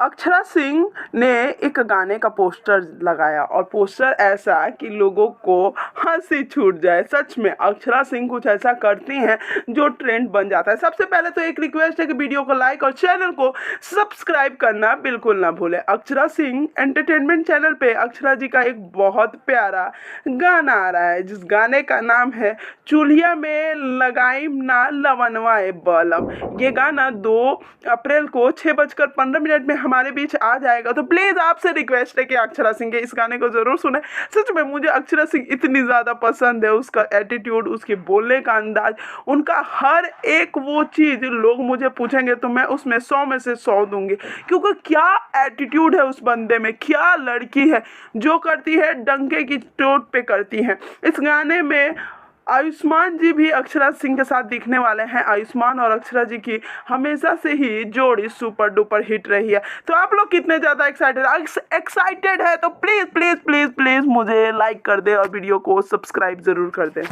अक्षरा सिंह ने एक गाने का पोस्टर लगाया और पोस्टर ऐसा कि लोगों को हंसी छूट जाए। सच में अक्षरा सिंह कुछ ऐसा करती हैं जो ट्रेंड बन जाता है। सबसे पहले तो एक रिक्वेस्ट है कि वीडियो को लाइक और चैनल को सब्सक्राइब करना बिल्कुल ना भूलें। अक्षरा सिंह एंटरटेनमेंट चैनल पे अक्षरा जी का एक बहुत प्यारा गाना आ रहा है जिस गाने का नाम है चूल्हिया में लगाइम ना लवनवाए बलम। ये गाना 2 अप्रैल को 6:15 में हमारे बीच आ जाएगा। तो प्लीज़ आपसे रिक्वेस्ट है कि अक्षरा सिंह के इस गाने को ज़रूर सुने। सच में मुझे अक्षरा सिंह इतनी ज़्यादा पसंद है, उसका एटीट्यूड, उसके बोलने का अंदाज, उनका हर एक वो चीज़ लोग मुझे पूछेंगे तो मैं उसमें 100 में से 100 दूंगी, क्योंकि क्या एटीट्यूड है उस बंदे में, क्या लड़की है, जो करती है डंके की चोट पे करती है। इस गाने में आयुष्मान जी भी अक्षरा सिंह के साथ दिखने वाले हैं। आयुष्मान और अक्षरा जी की हमेशा से ही जोड़ी सुपर डुपर हिट रही है। तो आप लोग कितने ज़्यादा एक्साइटेड है तो प्लीज़ प्लीज़ प्लीज़ प्लीज़ मुझे लाइक कर दे और वीडियो को सब्सक्राइब ज़रूर कर दें।